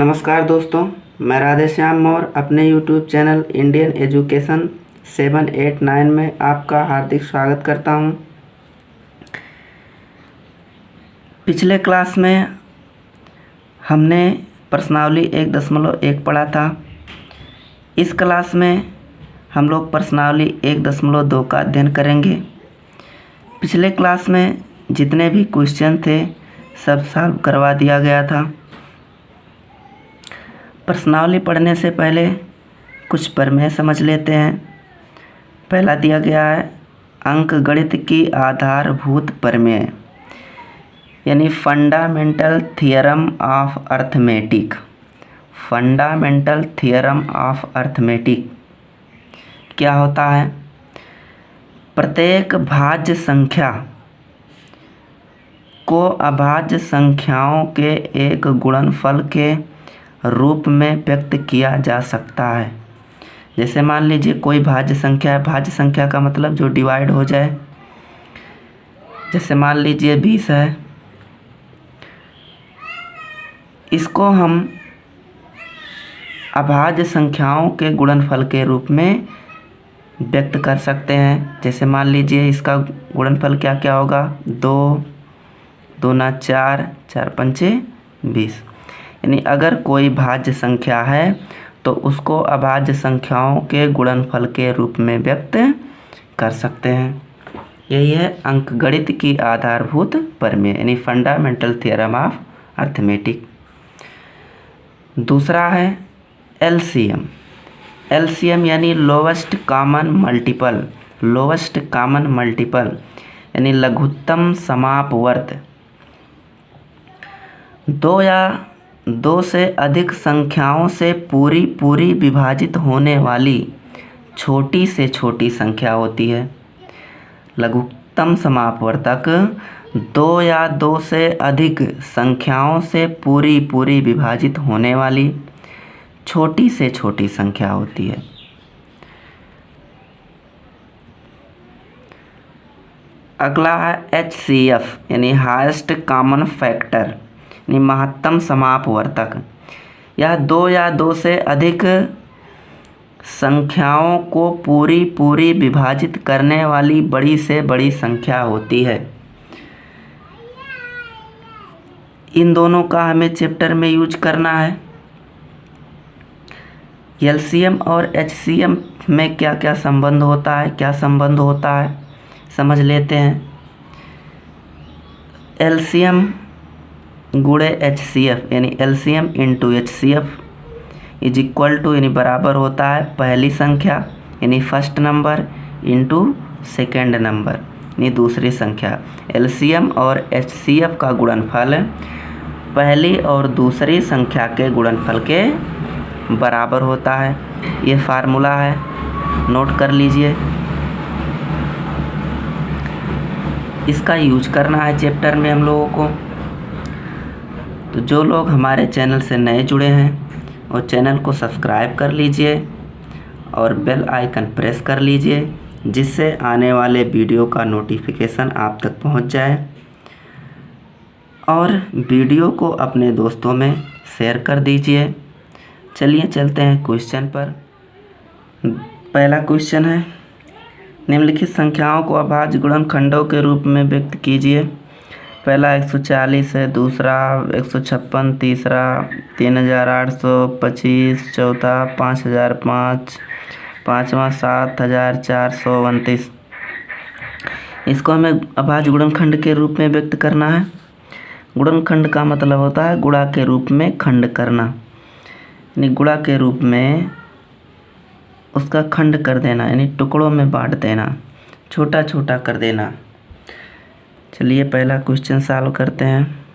नमस्कार दोस्तों, मैं राधेश्याम मौर्य अपने YouTube चैनल इंडियन एजुकेशन 789 में आपका हार्दिक स्वागत करता हूं। पिछले क्लास में हमने प्रश्नावली 1.1 पढ़ा था। इस क्लास में हम लोग प्रश्नावली 1.2 का अध्ययन करेंगे। पिछले क्लास में जितने भी क्वेश्चन थे सब सॉल्व करवा दिया गया था। प्रश्नावली पढ़ने से पहले कुछ प्रमेय समझ लेते हैं। पहला दिया गया है अंकगणित की आधारभूत प्रमेय, यानी fundamental theorem of arithmetic. Fundamental theorem of arithmetic क्या होता है? प्रत्येक भाज्य संख्या को अभाज्य संख्याओं के एक गुणनफल के रूप में व्यक्त किया जा सकता है। जैसे मान लीजिए कोई भाज्य संख्या है। भाज्य संख्या का मतलब जो डिवाइड हो जाए। जैसे मान लीजिए 20 है, इसको हम अभाज्य संख्याओं के गुणनफल के रूप में व्यक्त कर सकते हैं। जैसे मान लीजिए इसका गुणनफल क्या क्या होगा? 2 दूना 4, 4 पंचे 20। यानी अगर कोई भाज्य संख्या है तो उसको अभाज्य संख्याओं के गुणनफल के रूप में व्यक्त कर सकते हैं। यही है अंकगणित की आधारभूत प्रमेय, यानी फंडामेंटल थ्योरम ऑफ अर्थमेटिक। दूसरा है एलसीएम। एलसीएम यानी lowest common multiple. Lowest common multiple यानी लघुत्तम समापवर्त। दो से अधिक संख्याओं से पूरी विभाजित होने वाली छोटी से छोटी संख्या होती है। लघुत्तम समापवर्तक 2 या 2 से अधिक संख्याओं से पूरी विभाजित होने वाली छोटी से छोटी संख्या होती है। अगला है HCF यानी हाईएस्ट कॉमन फैक्टर, यानी महत्तम समापवर्तक। यह 2 या 2 से अधिक संख्याओं को पूरी विभाजित करने वाली बड़ी से बड़ी संख्या होती है। इन दोनों का हमें चैप्टर में यूज करना है। एलसीएम और एचसीएम में क्या क्या संबंध होता है, क्या संबंध होता है समझ लेते हैं। एलसीएम गुणे HCF यानी LCM into HCF is equal to यानी बराबर होता है पहली संख्या यानी first number into second number यानी दूसरी संख्या। एलसीएम और HCF का गुणनफल पहली और दूसरी संख्या के गुणनफल के बराबर होता है। ये फार्मूला है, नोट कर लीजिए। इसका यूज करना है चैप्टर में हम लोगों को। तो जो लोग हमारे चैनल से नए जुड़े हैं वो चैनल को सब्सक्राइब कर लीजिए और बेल आइकन प्रेस कर लीजिए, जिससे आने वाले वीडियो का नोटिफिकेशन आप तक पहुंच जाए। और वीडियो को अपने दोस्तों में शेयर कर दीजिए। चलिए चलते हैं क्वेश्चन पर। पहला क्वेश्चन है निम्नलिखित संख्याओं को अभाज्य गुणनखंडों के रूप में व्यक्त कीजिए। पहला 140 है, दूसरा 156, तीसरा 3825, चौथा 5005, पाँचवा 7429। इसको हमें अभाज्य गुणनखंड के रूप में व्यक्त करना है। गुणनखंड का मतलब होता है गुणा के रूप में खंड करना, यानी गुणा के रूप में उसका खंड कर देना, यानी टुकड़ों में बांट देना, छोटा छोटा कर देना। चलिए पहला क्वेश्चन सॉल्व करते हैं।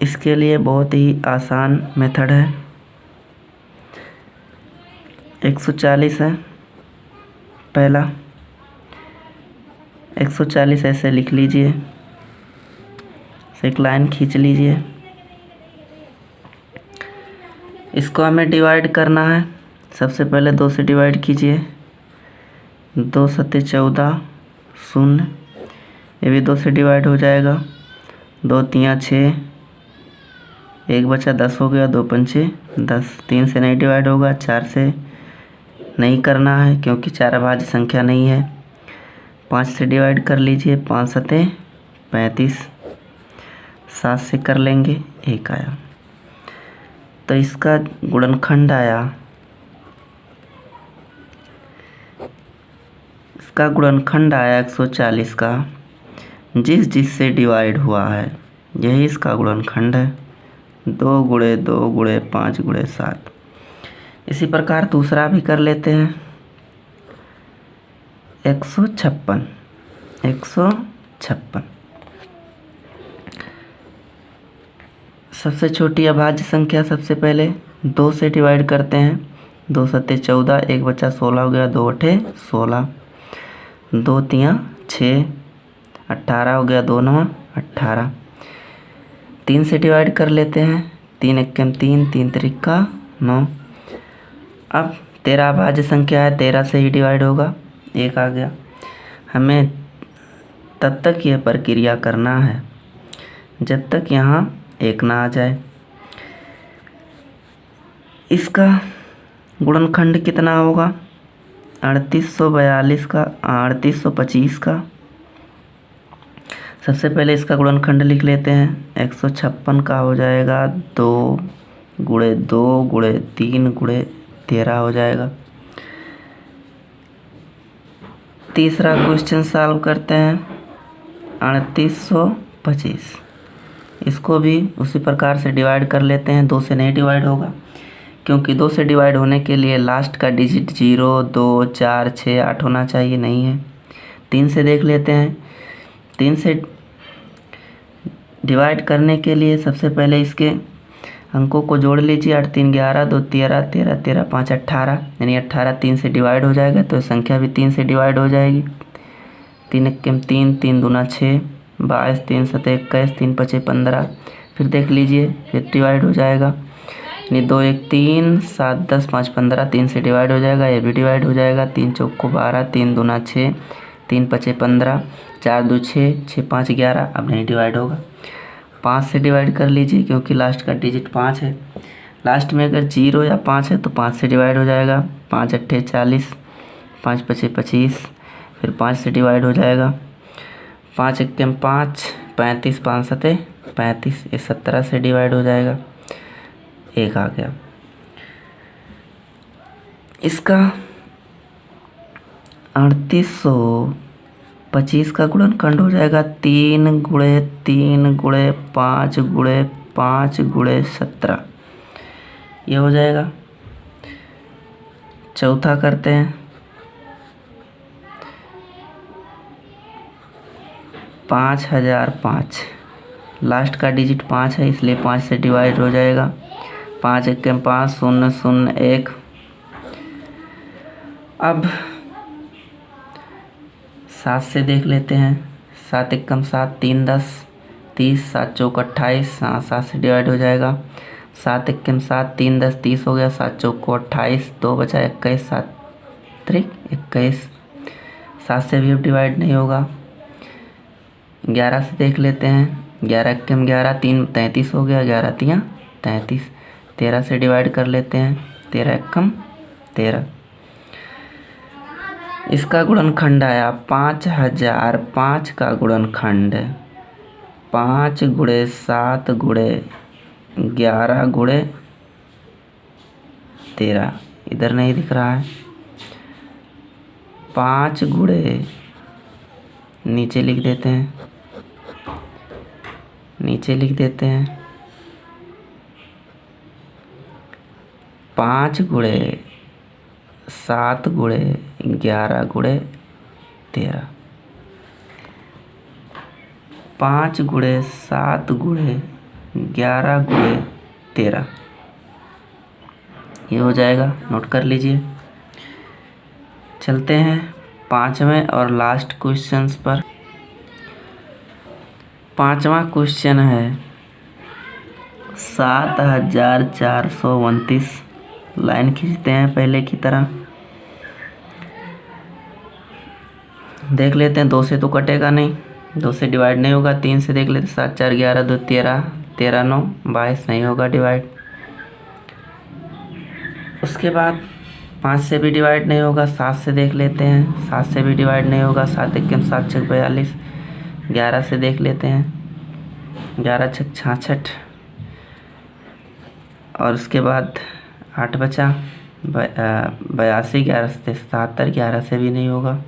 इसके लिए बहुत ही आसान मेथड है। 140 है पहला। 140 ऐसे लिख लीजिए, एक लाइन खींच लीजिए। इसको हमें डिवाइड करना है। सबसे पहले 2 से डिवाइड कीजिए। 2 सत्ते 14 शून्य, ये भी 2 से डिवाइड हो जाएगा। 2 तिया 6, एक बचा 10 हो गया, 2 पंचे 10, 3 से नहीं डिवाइड होगा, 4 से नहीं करना है क्योंकि 4 अभाज्य संख्या नहीं है। 5 से डिवाइड कर लीजिए, 5 सते 35, 7 से कर लेंगे, 1 आया। तो इसका गुणनखंड आया, इसका गुणनखंड आया 140 का, जिससे डिवाइड हुआ है, यही इसका गुणनखंड है। 2 गुणे 2 गुणे 5 गुणे 7। इसी प्रकार दूसरा भी कर लेते हैं। 156 सबसे छोटी अभाज्य संख्या सबसे पहले 2 से डिवाइड करते हैं। 2 सत्ते 14, 1 बचा 16 हो गया, 2 अठे 16, 2 तियाँ 6, 18 हो गया, 2 नवा 18। 3 से डिवाइड कर लेते हैं। 3 एक्कम 3, 3 त्रिका 9। अब 13 अभाज्य संख्या है, 13 से ही डिवाइड होगा, 1 आ गया। हमें तब तक यह प्रक्रिया करना है जब तक यहाँ 1 ना आ जाए। इसका गुणनखंड कितना होगा? 3842 का 3825 का। सबसे पहले इसका गुणनखंड लिख लेते हैं। 156 का हो जाएगा 2 गुणे 2 गुणे 3 गुणे 13 हो जाएगा। तीसरा क्वेश्चन सॉल्व करते हैं। 3825 इसको भी उसी प्रकार से डिवाइड कर लेते हैं। 2 से नहीं डिवाइड होगा क्योंकि 2 से डिवाइड होने के लिए लास्ट का डिजिट 0, 2, 4, 6, 8 होना चाहिए, नहीं है। 3 से देख लेते हैं। 3 से डिवाइड करने के लिए सबसे पहले इसके अंकों को जोड़ लीजिए। 8 3 11, 2 13, 13 13 5 18, यानी 18 3 से डिवाइड हो जाएगा तो संख्या भी 3 से डिवाइड हो जाएगी। 3 एक्कम 3, 3 दूना 6, 22, 3 सते 21, 3 पचे 15। फिर देख लीजिए, फिर डिवाइड हो जाएगा, यानी 2 1 3, 7 10 5 15, 3 से डिवाइड हो जाएगा, ये भी डिवाइड हो जाएगा। 3 चौक को 12, 3 दूना 6, 3 पचे 15, 4 2 6, 6 5 11, अब नहीं डिवाइड होगा। 5 से डिवाइड कर लीजिए क्योंकि लास्ट का डिजिट 5 है। लास्ट में अगर 0 या 5 है तो 5 से डिवाइड हो जाएगा। 5 अट्ठे 40, 5 पचे 25, फिर 5 से डिवाइड हो जाएगा। 5 एक्कम 5, 35, 5 सते 35, ये 17 से डिवाइड हो जाएगा, 1 आ गया। इसका 3825 का गुणनखंड हो जाएगा 3 गुणे 3 गुणे 5 गुणे 5 गुणे 17, ये हो जाएगा। चौथा करते हैं। 5005, लास्ट का डिजिट 5 है इसलिए 5 से डिवाइड हो जाएगा। 5 एक्कम 5, 0 0 1। अब 7 से देख लेते हैं। 7 एक्कम 7, 3 10 30, 7 चौक 28, 7 से डिवाइड हो जाएगा। 7 एक्कम 7, 3 10 30 हो गया, 7 चौक को 28, 2 बचा 21, 7 त्रिक 21। 7 से भी अब डिवाइड नहीं होगा। 11 से देख लेते हैं। 11 एक्कम 11, 3 33 हो गया, 11 तियाँ 33। 13 से डिवाइड कर लेते हैं। 13 एक्कम 13। इसका गुणनखंड आया 5005 का गुणनखंड 5 गुणे 7 गुणे 11 गुणे 13, इधर नहीं दिख रहा है। 5 गुणे, नीचे लिख देते हैं, नीचे लिख देते हैं 5 गुणे 7 गुणे 11 गुणे 13। 5 गुणे 7 गुणे 11 गुणे 13, ये हो जाएगा, नोट कर लीजिए। चलते हैं 5वें और लास्ट क्वेश्चंस पर। 5वां क्वेश्चन है 7429। लाइन खींचते हैं पहले की तरह। देख लेते हैं, 2 से तो कटेगा नहीं, 2 से डिवाइड नहीं होगा। 3 से देख लेते हैं, 7 4 11 2 13, 13 9 22 नहीं होगा डिवाइड। उसके बाद 5 से भी डिवाइड नहीं होगा। 7 से देख लेते हैं, 7 से भी डिवाइड नहीं होगा। 7 एकम 7 छक 42। 11 से देख लेते हैं, 11 छक 66। और उसके बाद 8 बचा 82। 11 से 77, 11 से भी नहीं होगा।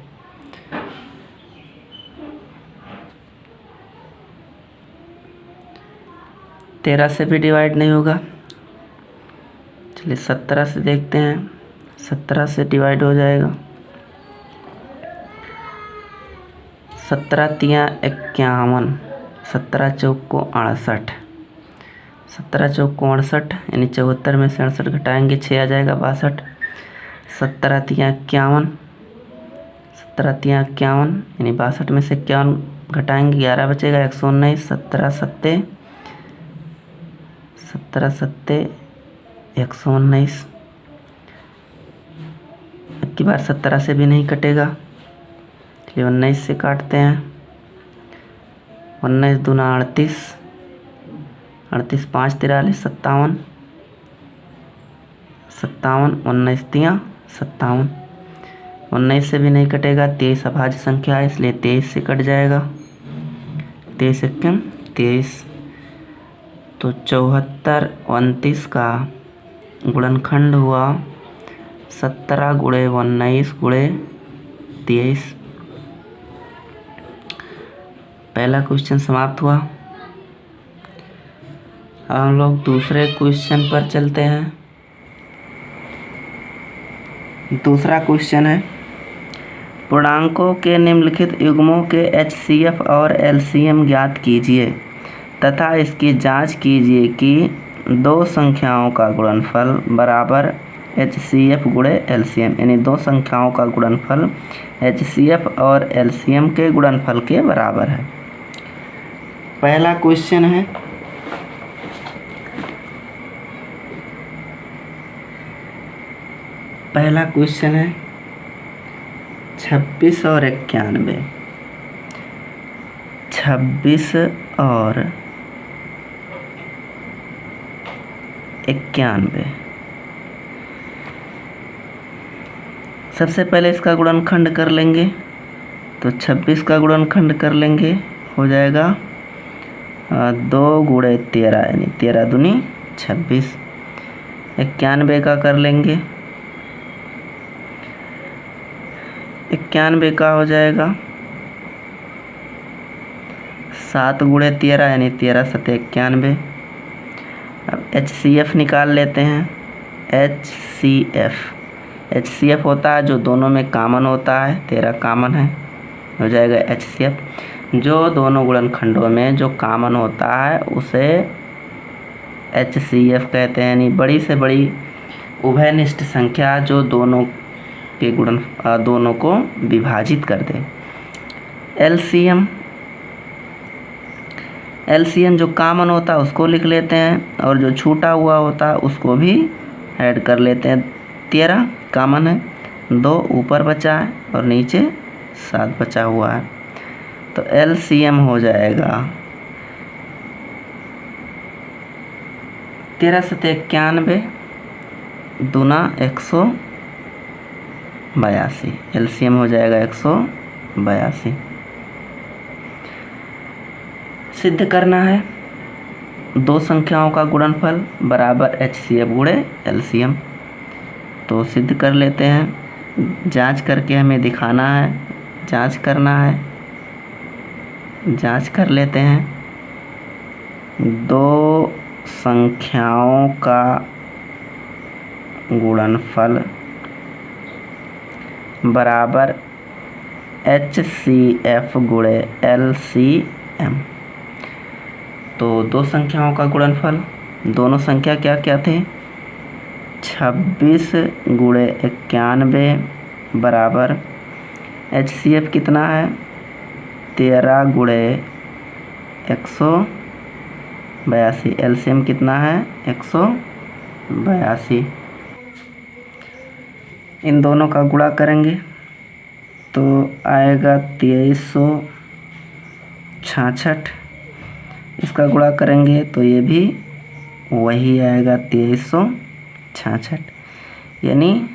तेरह से भी डिवाइड नहीं होगा। चलिए 17 से देखते हैं, 17 से डिवाइड हो जाएगा। 17 तिया 51, 17 चौक को 68, 17 चौक को 68 यानी 74 में से 68 घटाएंगे 6 आ जाएगा 62। 17 तिया 51, 17 तिया 51 यानी 62 में से 51 घटाएंगे 11 बचेगा 119। 17 सत्ते 119। अब की बार 17 से भी नहीं कटेगा, चलिए 19 से काटते हैं। 19 दूना 38, 38 5 43 57, 57 19 तिया 57। 19 से भी नहीं कटेगा। 23 अभाज्य संख्या है इसलिए 23 से कट जाएगा। 23 एकम 23। तो 74 29 का गुणनखंड हुआ 17 गुणे 19 गुणे 23। पहला क्वेश्चन समाप्त हुआ। अब हम लोग दूसरे क्वेश्चन पर चलते हैं। दूसरा क्वेश्चन है, पूर्णांकों के निम्नलिखित युग्मों के HCF और LCM ज्ञात कीजिए तथा इसकी जांच कीजिए कि दो संख्याओं का गुणनफल बराबर HCF गुणे LCM यानी दो संख्याओं का गुणनफल HCF और LCM के गुणनफल के बराबर है। पहला क्वेश्चन है, पहला क्वेश्चन है 26 और 91। 26 और 91। सबसे पहले इसका गुणनखंड कर लेंगे, तो 26 का गुणनखंड कर लेंगे, हो जाएगा 2 गुणे 13 यानी 13 दूनी 26। 91 का कर लेंगे, 91 का हो जाएगा 7 गुणे 13 यानी 13 सत्ते 91। अब HCF निकाल लेते हैं। HCF होता है जो दोनों में कॉमन होता है, 13 कॉमन है, हो जाएगा HCF। जो दोनों गुणनखंडों में जो कॉमन होता है उसे HCF कहते हैं, यानी बड़ी से बड़ी उभयनिष्ठ संख्या जो दोनों के दोनों को विभाजित कर दे। LCM जो कॉमन होता है उसको लिख लेते हैं और जो छूटा हुआ होता है उसको भी ऐड कर लेते हैं। 13 कॉमन है, 2 ऊपर बचा है और नीचे 7 बचा हुआ है, तो LCM हो जाएगा 13 सत्ते 91 दूना 182। LCM हो जाएगा 182। सिद्ध करना है दो संख्याओं का गुणनफल बराबर HCF गुणे LCM, तो सिद्ध कर लेते हैं। जांच करके हमें दिखाना है, जांच करना है, जांच कर लेते हैं। दो संख्याओं का गुणनफल बराबर HCF गुणे LCM, तो दो संख्याओं का गुणनफल, दोनों संख्या क्या क्या थे, 26 गुणे 91 बराबर HCF कितना है 13 गुणे 182, LCM कितना है 182। इन दोनों का गुणा करेंगे तो आएगा 2366 इसका गुणा करेंगे तो ये भी वही आएगा 2366। यानी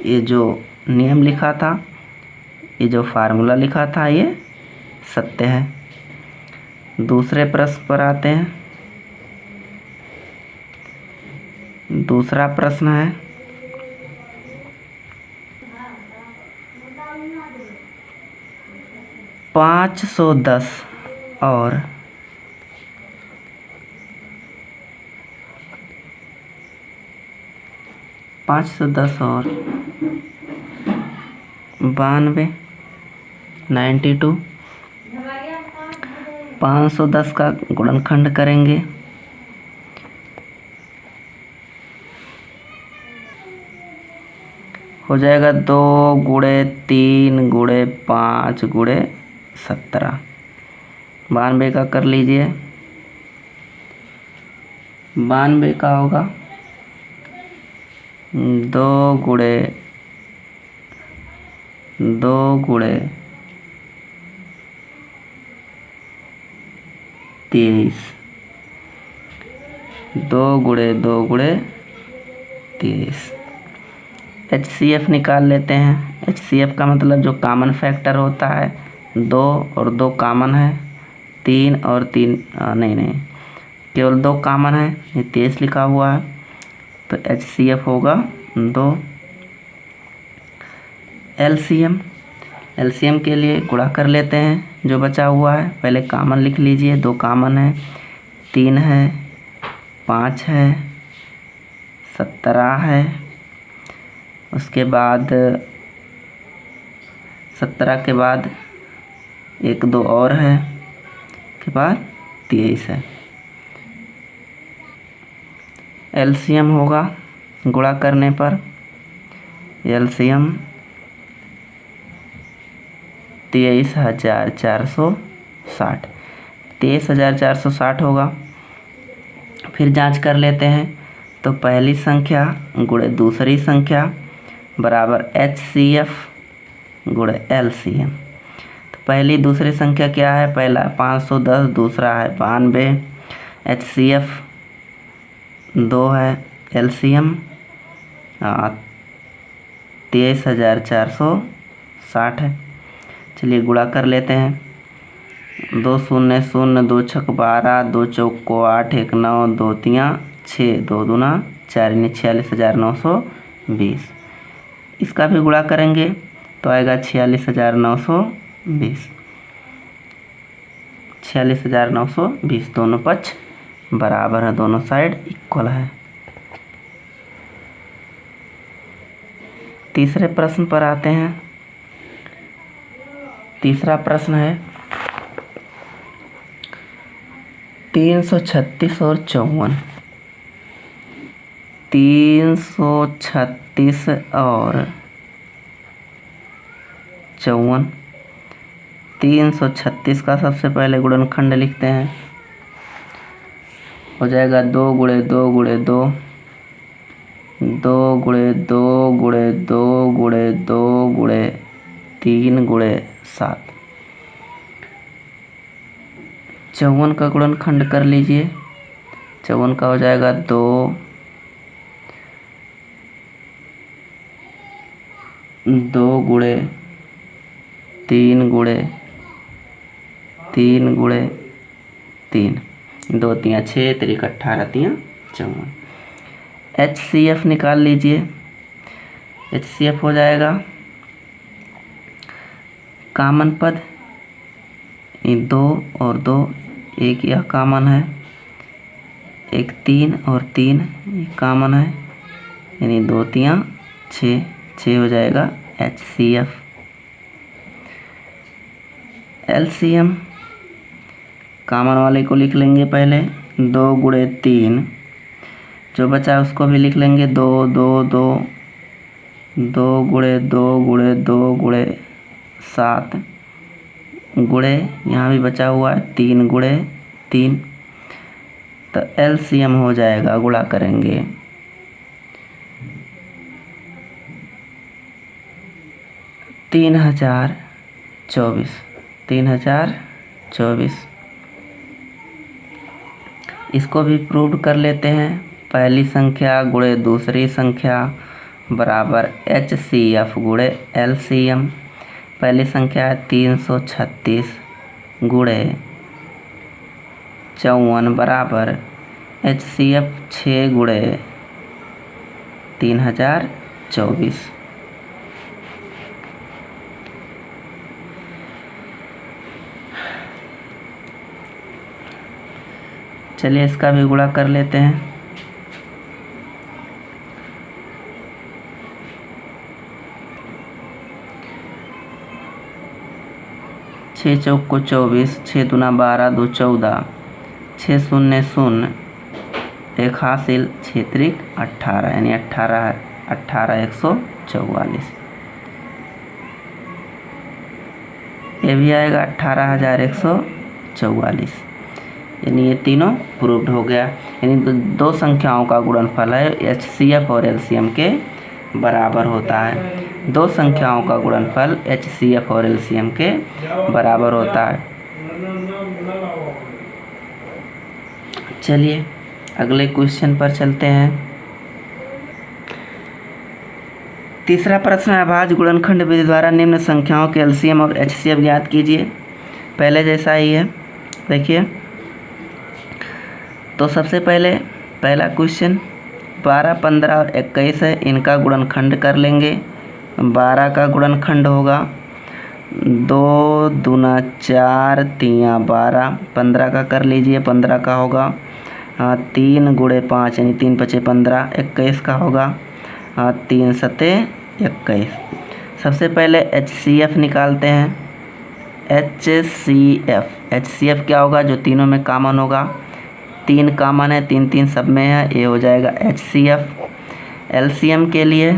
ये जो नियम लिखा था, ये जो फार्मूला लिखा था, ये सत्य है। दूसरे प्रश्न पर आते हैं। दूसरा प्रश्न है 510 और 510 और 92 92। 510 का गुणनखंड करेंगे हो जाएगा 2 गुणे 3 गुणे 5 गुणे 17। 92 का कर लीजिए। 92 का होगा 2 गुणे 2 गुणे 23। 2 गुणे 2 गुणे 23। HCF निकाल लेते हैं। HCF का मतलब जो कॉमन फैक्टर होता है, 2 और 2 कॉमन है, 3 और 3 नहीं केवल 2 कॉमन है, ये 23 लिखा हुआ है, तो HCF होगा 2। LCM के लिए गुणा कर लेते हैं। जो बचा हुआ है पहले कॉमन लिख लीजिए। 2 कॉमन है, 3 है, 5 है, 17 है। उसके बाद 17 के बाद 1 2 और है, के बाद 23 है। LCM होगा गुणा करने पर LCM 23,460। 23,460 होगा। फिर जांच कर लेते हैं। तो पहली संख्या गुणे दूसरी संख्या बराबर HCF गुणे LCM। तो पहली दूसरी संख्या क्या है? पहला 510, दूसरा है 92। HCF 2 है, LCM 23,460 है। चलिए गुणा कर लेते हैं। 2 0 0, 2 छक 12, 2 चौक 8, 1 9, 2 3 6, 2 दूना 4, 46,920। इसका भी गुणा करेंगे तो आएगा 46,920। 46,920 दोनों पक्ष बराबर है, दोनों साइड इक्वल है। तीसरे प्रश्न पर आते हैं। तीसरा प्रश्न है 336 और 54। 336 और 54। 336 का सबसे पहले गुणनखंड लिखते हैं। हो जाएगा 2 गुणे 2 गुणे 2, 2 गुणे 2 गुणे 2 गुणे 2 गुणे 3 गुणे 7। 54 का गुणनखंड कर लीजिए। 54 का हो जाएगा 2 गुणे 3 गुणे 3 गुणे 3, 2 3 6, 3 18, 3 54। HCF निकाल लीजिए। HCF हो जाएगा कॉमन पद 2 और 2, एक यह कॉमन है, एक 3 और 3 ये कॉमन है, यानी 2 3 6, 6 हो जाएगा HCF। LCM कॉमन वाले को लिख लेंगे पहले। 2 गुणे 3, जो बचा उसको भी लिख लेंगे। 2 2 2, 2 गुणे 2 गुणे 2 गुणे 7 गुणे, यहाँ भी बचा हुआ है 3 गुणे 3। तो LCM हो जाएगा, गुणा करेंगे 3024। 3024 इसको भी प्रूव कर लेते हैं। पहली संख्या गुणे दूसरी संख्या बराबर HCF गुणे LCM। पहली संख्या है 336 गुणे 54 बराबर HCF 6 गुणे 3024। चलिए इसका भी गुणा कर लेते हैं। 6 चौक को 24, 6 दूना 12, 2 14, 6 शून्य शून्य, एक हासिल 6 त्रिक 18 यानी 144। ये भी आएगा 18144, यानी ये तीनों प्रूव्ड हो गया। यानी दो संख्याओं का गुणनफल है HCF और LCM के बराबर होता है। दो संख्याओं का गुणनफल HCF और LCM के बराबर होता है। चलिए अगले क्वेश्चन पर चलते हैं। तीसरा प्रश्न है, अभाज्य गुणनखंड विधि द्वारा निम्न संख्याओं के LCM और HCF ज्ञात कीजिए। पहले जैसा ही है, देखिए। तो सबसे पहले पहला क्वेश्चन 12, 15 और 21 है, इनका गुणनखंड कर लेंगे। 12 का गुणनखंड होगा 2 दूना 4 तिया 12। 15 का कर लीजिए, 15 का होगा 3 गुणे 5 यानी 3 पचे 15। 21 का होगा 3 सते 21। सबसे पहले HCF निकालते हैं। HCF क्या होगा, जो तीनों में कॉमन होगा। 3 कॉमन है, 3 3 सब में है, ये हो जाएगा HCF। LCM के लिए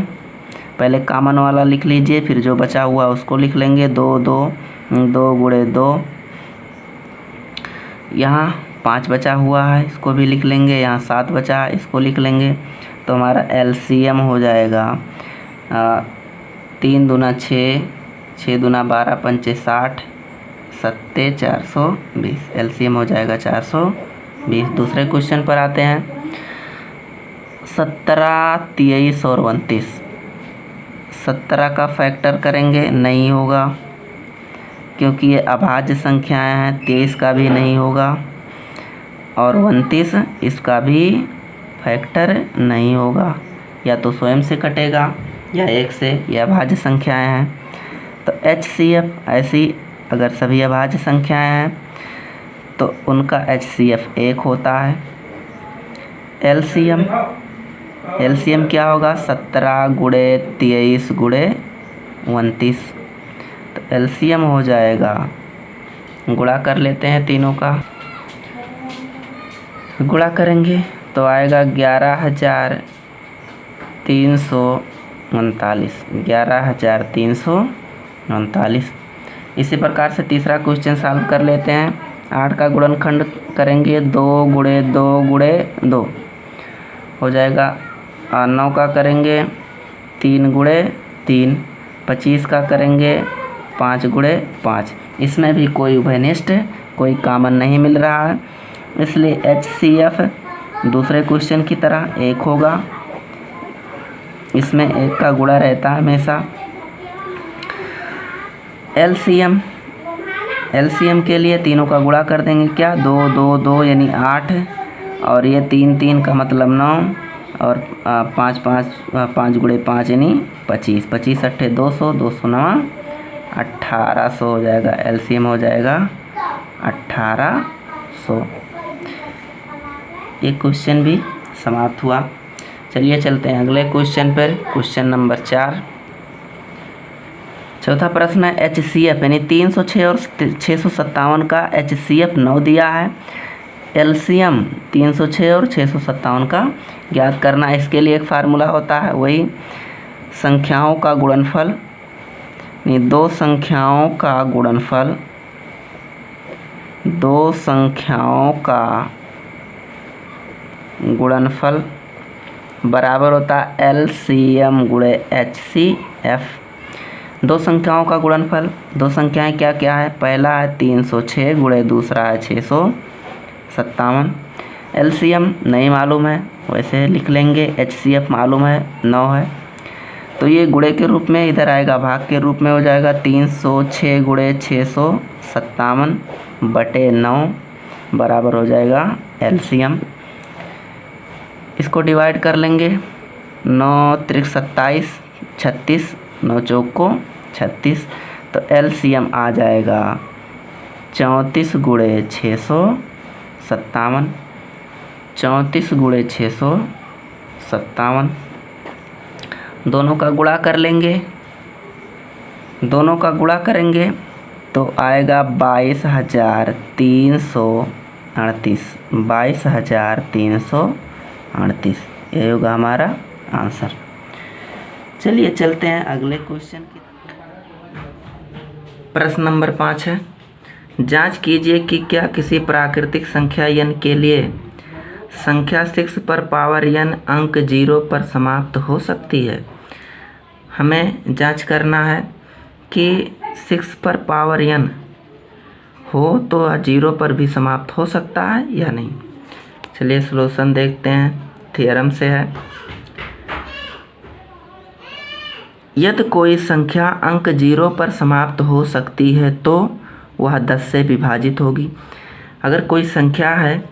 पहले कॉमन वाला लिख लीजिए, फिर जो बचा हुआ उसको लिख लेंगे। 2 गुणे 2। यहाँ 5 बचा हुआ है, इसको भी लिख लेंगे। यहाँ 7 बचा है, इसको लिख लेंगे। तो हमारा LCM हो जाएगा 3 दूना 6, 6 दूना 12, 5 60, 7 420। LCM हो जाएगा 420। दूसरे क्वेश्चन पर आते हैं। 17, 23 और 29। 17 का फैक्टर करेंगे, नहीं होगा क्योंकि ये अभाज्य संख्याएं हैं। 23 का भी नहीं होगा और 29 इसका भी फैक्टर नहीं होगा, या तो स्वयं से कटेगा या 1 से। यह अभाज्य संख्याएं हैं। तो HCF ऐसी अगर सभी अभाज्य संख्याएं हैं तो उनका HCF 1 होता है। LCM क्या होगा, 17 गुणे 23 गुणे 29। तो LCM हो जाएगा, गुणा कर लेते हैं तीनों का। गुणा करेंगे तो आएगा 11,339। 11,339। इसी प्रकार से तीसरा क्वेश्चन सॉल्व कर लेते हैं। 8 का गुणनखंड करेंगे, 2 गुणे 2 गुणे 2 हो जाएगा। 9 का करेंगे 3 गुणे 3। 25 का करेंगे 5 गुणे 5। इसमें भी कोई उभयनिष्ठ कोई कॉमन नहीं मिल रहा है, इसलिए HCF दूसरे क्वेश्चन की तरह 1 होगा। इसमें 1 का गुणा रहता है हमेशा। LCM के लिए तीनों का गुणा कर देंगे। क्या, 2 2 2 यानी 8, और ये 3 3 का मतलब 9, और 5 5 गुणे 5 यानी 25। 25 अट्ठे 200, 209 1800 हो जाएगा। LCM हो जाएगा 1800। ये क्वेश्चन भी समाप्त हुआ। चलिए चलते हैं अगले क्वेश्चन पर। Question number 4। चौथा प्रश्न है, HCF यानी 306 और 657 का HCF 9 दिया है। LCM 306 और 657 का ज्ञात करना। इसके लिए एक फार्मूला होता है, वही संख्याओं का गुणनफल, यानी दो संख्याओं का गुणनफल बराबर होता है LCM गुणे HCF। दो संख्याओं का गुणनफल, दो संख्याएं क्या क्या है, पहला है 306 गुणे दूसरा है 657। एलसीएम नहीं मालूम है, वैसे लिख लेंगे। एचसीएफ मालूम है 9 है, तो ये गुणे के रूप में इधर आएगा, भाग के रूप में हो जाएगा 306 गुणे 657/9 बराबर हो जाएगा एलसीएम। इसको डिवाइड कर लेंगे, 9 त्रिक 27, 36, 9 चौक को 36, तो एलसीएम आ जाएगा 34 गुणे 657, 34 गुणे 657। दोनों का गुणा कर लेंगे, दोनों का गुणा करेंगे तो आएगा 22,338, 22,338। ये होगा हमारा आंसर। चलिए चलते हैं अगले क्वेश्चन की। प्रश्न नंबर 5 है, जांच कीजिए कि क्या किसी प्राकृतिक संख्या n के लिए संख्या 6 पर पावर n अंक 0 पर समाप्त हो सकती है। हमें जांच करना है कि 6 पर पावर n हो तो 0 पर भी समाप्त हो सकता है या नहीं। चलिए सॉल्यूशन देखते हैं, थ्योरम से है। यदि कोई संख्या अंक 0 पर समाप्त हो सकती है तो वह 10 से विभाजित होगी। अगर कोई संख्या है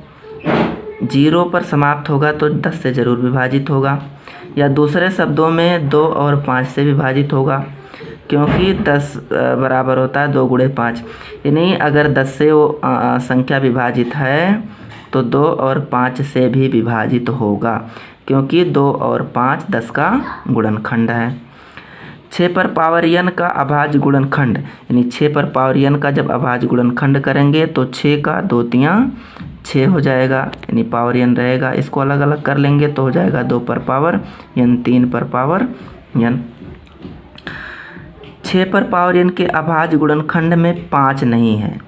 0 पर समाप्त होगा तो 10 से ज़रूर विभाजित होगा, या दूसरे शब्दों में 2 और 5 से विभाजित होगा, क्योंकि 10 बराबर होता है 2 गुणे 5। यानी अगर 10 से वो संख्या विभाजित है तो 2 और 5 से भी विभाजित होगा, क्योंकि 2 और 5 10 का गुणनखंड है। 6 पर पावर n का अभाज्य गुणनखंड, यानी 6 पर पावर n का जब अभाज्य गुणनखंड करेंगे तो 6 का 2 तियाँ 6 हो जाएगा, यानी पावर n रहेगा। इसको अलग अलग कर लेंगे तो हो जाएगा 2 पर पावर n, 3 पर पावर n। 6 पर पावर n के अभाज्य गुणनखंड में 5 नहीं है,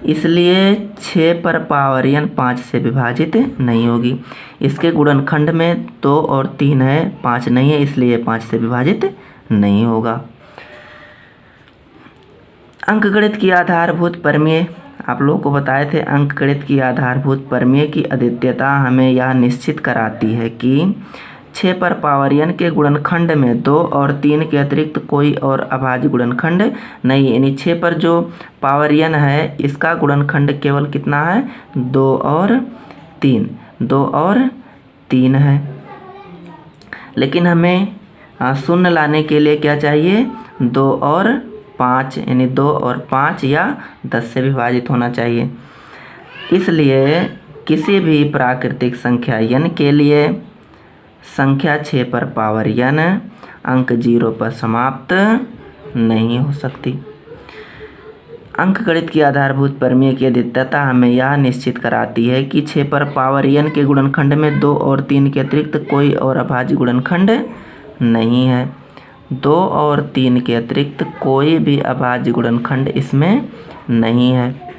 इसलिए 6 पर पावर n 5 से विभाजित नहीं होगी। इसके गुणनखंड में 2 और 3 है, 5 नहीं है, इसलिए 5 से विभाजित नहीं होगा। अंकगणित की आधारभूत प्रमेय, आप लोगों को बताए थे, अंकगणित की आधारभूत प्रमेय की अद्वितीयता हमें यह निश्चित कराती है कि 6 पर पावर n के गुणनखंड में 2 और 3 के अतिरिक्त कोई और अभाज्य गुणनखंड नहीं, यानी 6 पर जो पावर n है इसका गुणनखंड केवल कितना है, 2 और 3, 2 और 3 है। लेकिन हमें शून्य लाने के लिए क्या चाहिए, 2 और 5, यानी 2 और 5 या 10 से विभाजित होना चाहिए। इसलिए किसी भी प्राकृतिक संख्या n के लिए संख्या 6 पर पावर n अंक 0 पर समाप्त नहीं हो सकती। अंकगणित की आधारभूत प्रमेय की अद्वितीयता हमें यह निश्चित कराती है कि 6 पर पावर n के गुणनखंड में 2 और 3 के अतिरिक्त कोई और अभाज्य गुणनखंड नहीं है। 2 और 3 के अतिरिक्त कोई भी अभाज्य गुणनखंड इसमें नहीं है।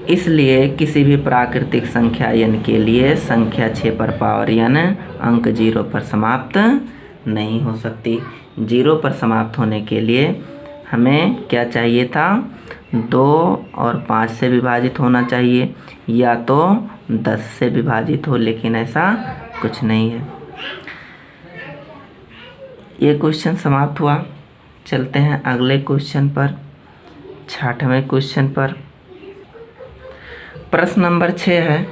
इसलिए किसी भी प्राकृतिक संख्या n के लिए संख्या 6 पर पावर n अंक 0 पर समाप्त नहीं हो सकती। 0 पर समाप्त होने के लिए हमें क्या चाहिए था, 2 और 5 से विभाजित होना चाहिए, या तो 10 से विभाजित हो, लेकिन ऐसा कुछ नहीं है। ये क्वेश्चन समाप्त हुआ। चलते हैं अगले क्वेश्चन पर, 6वें क्वेश्चन पर। प्रश्न नंबर 6 है,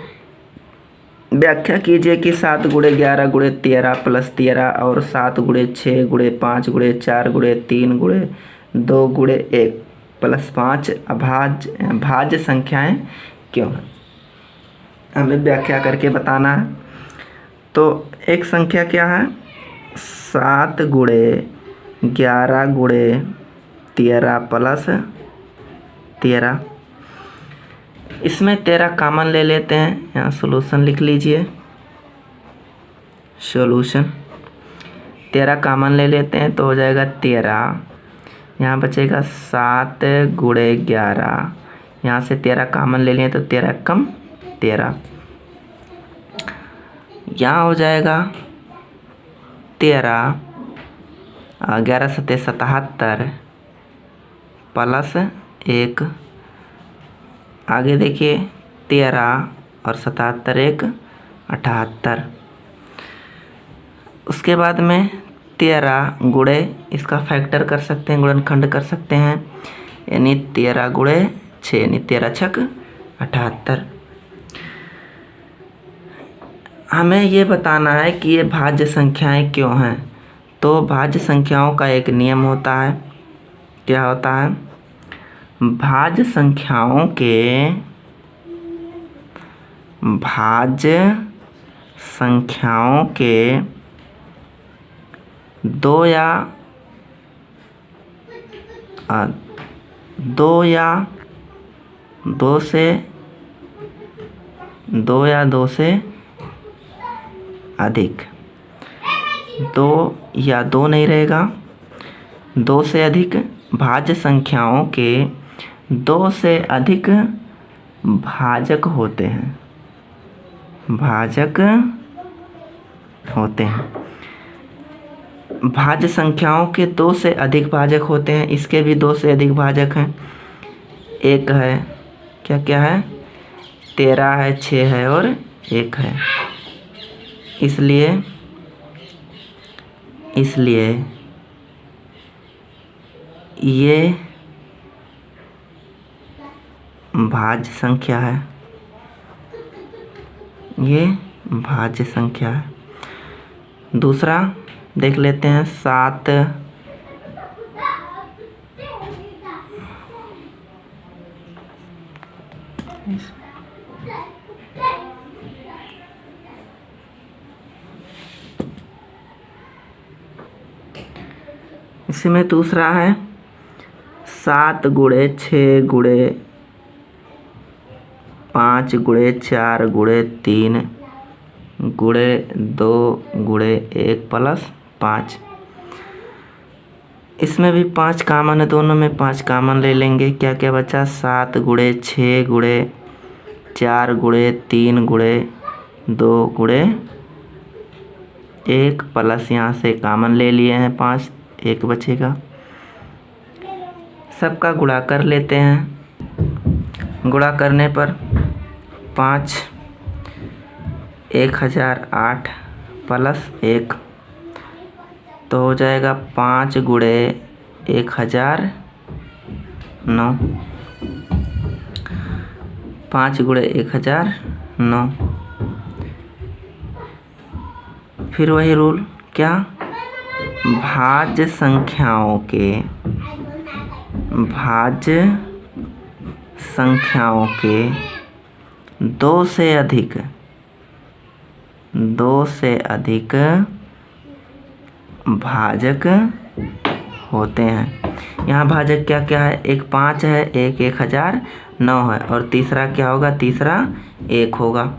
व्याख्या कीजिए कि 7 गुणे 11 गुणे 13 प्लस 13 और 7 गुणे 6 गुणे 5 गुणे 4 गुणे 3 गुणे 2 गुणे 1 प्लस 5 भाज्य संख्याएं क्यों हैं। हमें व्याख्या करके बताना है। तो एक संख्या क्या है, 7 गुणे 11 गुणे 13 प्लस 13। इसमें 13 कॉमन ले लेते हैं, यहाँ सॉल्यूशन लिख लीजिए। सॉल्यूशन 13 कॉमन ले लेते हैं तो हो जाएगा 13, यहाँ बचेगा 7 गुणे 11, यहाँ से 13 कॉमन ले लें तो 13 कम 13, यहाँ हो जाएगा 13, 11 सत्ते 77 प्लस 1 आगे देखिए 13 और 77 1 78। उसके बाद में 13 गुणे इसका फैक्टर कर सकते हैं, गुणनखंड कर सकते हैं, यानी 13 गुणे 6 यानी 13 छक 78। हमें ये बताना है कि ये भाज्य संख्याएं क्यों हैं। तो भाज्य संख्याओं का एक नियम होता है, क्या होता है? भाज्य संख्याओं के दो या दो से अधिक, 2 या 2 नहीं रहेगा, 2 से अधिक भाज्य संख्याओं के 2 से अधिक भाजक होते हैं, भाज्य संख्याओं के 2 से अधिक भाजक होते हैं। इसके भी 2 से अधिक भाजक हैं। एक है, क्या है? 13 है, 6 है और 1 है। इसलिए ये भाज्य संख्या है, ये भाज्य संख्या है। दूसरा देख लेते हैं 7 इसमें दूसरा है 7 गुणे 6 गुणे 5 गुणे 4 गुणे 3 गुणे 2 गुणे 1 प्लस 5। इसमें भी 5 कामन है, दोनों में 5 कामन ले लेंगे। क्या क्या बचा? 7 गुणे 6 गुणे 4 गुणे 3 गुणे 2 गुणे 1 प्लस यहाँ से कामन ले लिए हैं 5, 1 बचेगा। सबका गुणा कर लेते हैं। गुणा करने पर 5 1008 प्लस 1 तो हो जाएगा 5 गुणे 1009, 5 गुणे 1009। फिर वही रूल, क्या? भाज्य संख्याओं के 2 से अधिक भाजक होते हैं। यहाँ भाजक क्या क्या है? एक 5 है, एक 1009 है और तीसरा क्या होगा? तीसरा 1 होगा।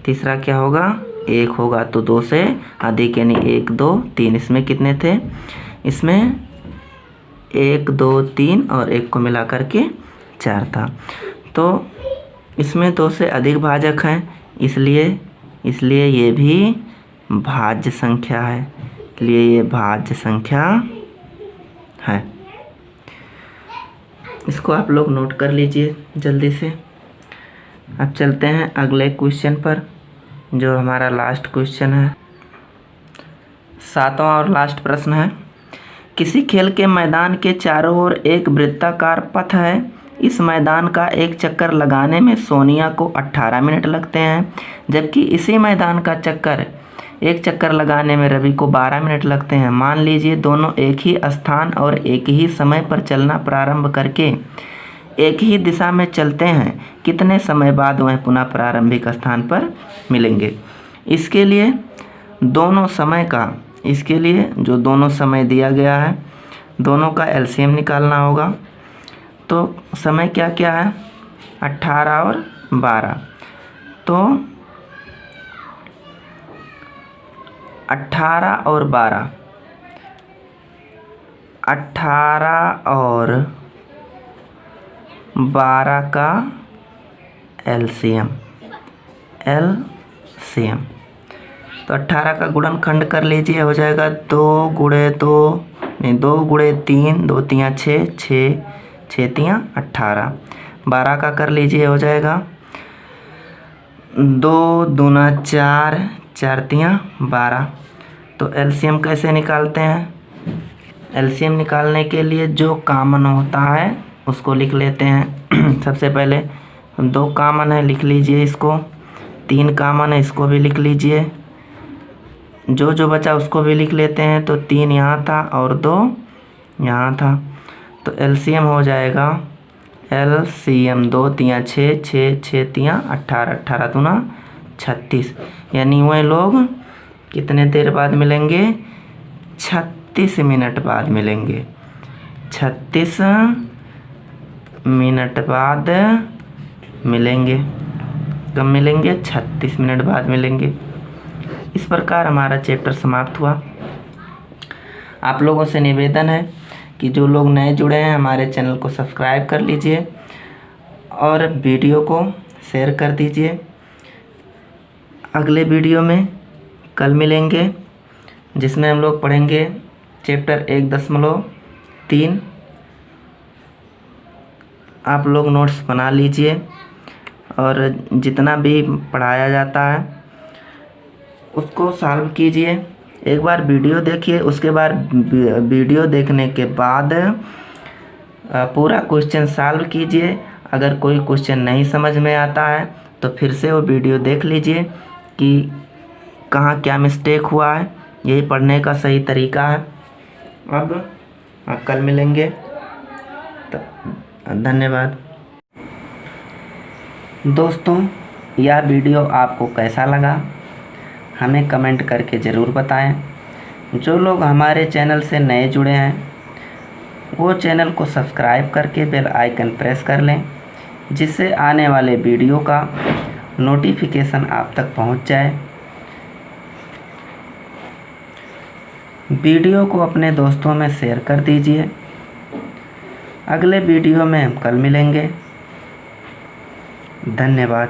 तीसरा क्या होगा? 1 होगा। तो 2 से अधिक यानी 1 2 3। इसमें कितने थे? इसमें 1 2 3 और 1 को मिला करके 4 था। तो इसमें 2 से अधिक भाजक हैं, इसलिए ये भी भाज्य संख्या है, इसलिए ये भाज्य संख्या है। इसको आप लोग नोट कर लीजिए जल्दी से। अब चलते हैं अगले क्वेश्चन पर, जो हमारा लास्ट क्वेश्चन है। 7वां और लास्ट प्रश्न है। किसी खेल के मैदान के चारों ओर एक वृत्ताकार पथ है। इस मैदान का एक चक्कर लगाने में सोनिया को 18 मिनट लगते हैं, जबकि इसी मैदान का एक चक्कर लगाने में रवि को 12 मिनट लगते हैं। मान लीजिए दोनों एक ही स्थान और एक ही समय पर चलना प्रारंभ करके एक ही दिशा में चलते हैं। कितने समय बाद वह पुनः प्रारंभिक स्थान पर मिलेंगे? इसके लिए जो दोनों समय दिया गया है, दोनों का एलसीएम निकालना होगा। तो समय क्या क्या है? 18 और 12। तो 18 और 12 का एलसीएम तो 18 का गुणनखंड कर लीजिए, हो जाएगा 2 गुणे 2 नहीं 2 गुणे 3, 2 3 6, 6 6 3 18, 12 का कर लीजिए, हो जाएगा 2 दूना 4, 4 तियाँ 12। तो एलसीएम कैसे निकालते हैं? एलसीएम निकालने के लिए जो कॉमन होता है उसको लिख लेते हैं। सबसे पहले 2 कॉमन है, लिख लीजिए इसको। 3 कॉमन है, इसको भी लिख लीजिए। जो जो बचा उसको भी लिख लेते हैं। तो 3 यहाँ था और 2 यहाँ था। तो एलसीएम हो जाएगा, एलसीएम 2 तियाँ 6, 6 6 तियाँ 18, 18 दूना 36। यानी वह लोग कितने देर बाद मिलेंगे? 36 मिनट बाद मिलेंगे। 36 मिनट बाद मिलेंगे। कब मिलेंगे? 36 मिनट बाद मिलेंगे। इस प्रकार हमारा चैप्टर समाप्त हुआ। आप लोगों से निवेदन है कि जो लोग नए जुड़े हैं हमारे चैनल को सब्सक्राइब कर लीजिए और वीडियो को शेयर कर दीजिए। अगले वीडियो में कल मिलेंगे, जिसमें हम लोग पढ़ेंगे चैप्टर 1.3। आप लोग नोट्स बना लीजिए और जितना भी पढ़ाया जाता है उसको सॉल्व कीजिए। एक बार वीडियो देखिए, उसके बाद वीडियो देखने के बाद पूरा क्वेश्चन सॉल्व कीजिए। अगर कोई क्वेश्चन नहीं समझ में आता है तो फिर से वो वीडियो देख लीजिए कि कहाँ क्या मिस्टेक हुआ है। यही पढ़ने का सही तरीका है। अब कल मिलेंगे, तो धन्यवाद। दोस्तों, यह वीडियो आपको कैसा लगा हमें कमेंट करके ज़रूर बताएं। जो लोग हमारे चैनल से नए जुड़े हैं वो चैनल को सब्सक्राइब करके बेल आइकन प्रेस कर लें, जिससे आने वाले वीडियो का नोटिफिकेशन आप तक पहुंच जाए। वीडियो को अपने दोस्तों में शेयर कर दीजिए। अगले वीडियो में हम कल मिलेंगे। धन्यवाद।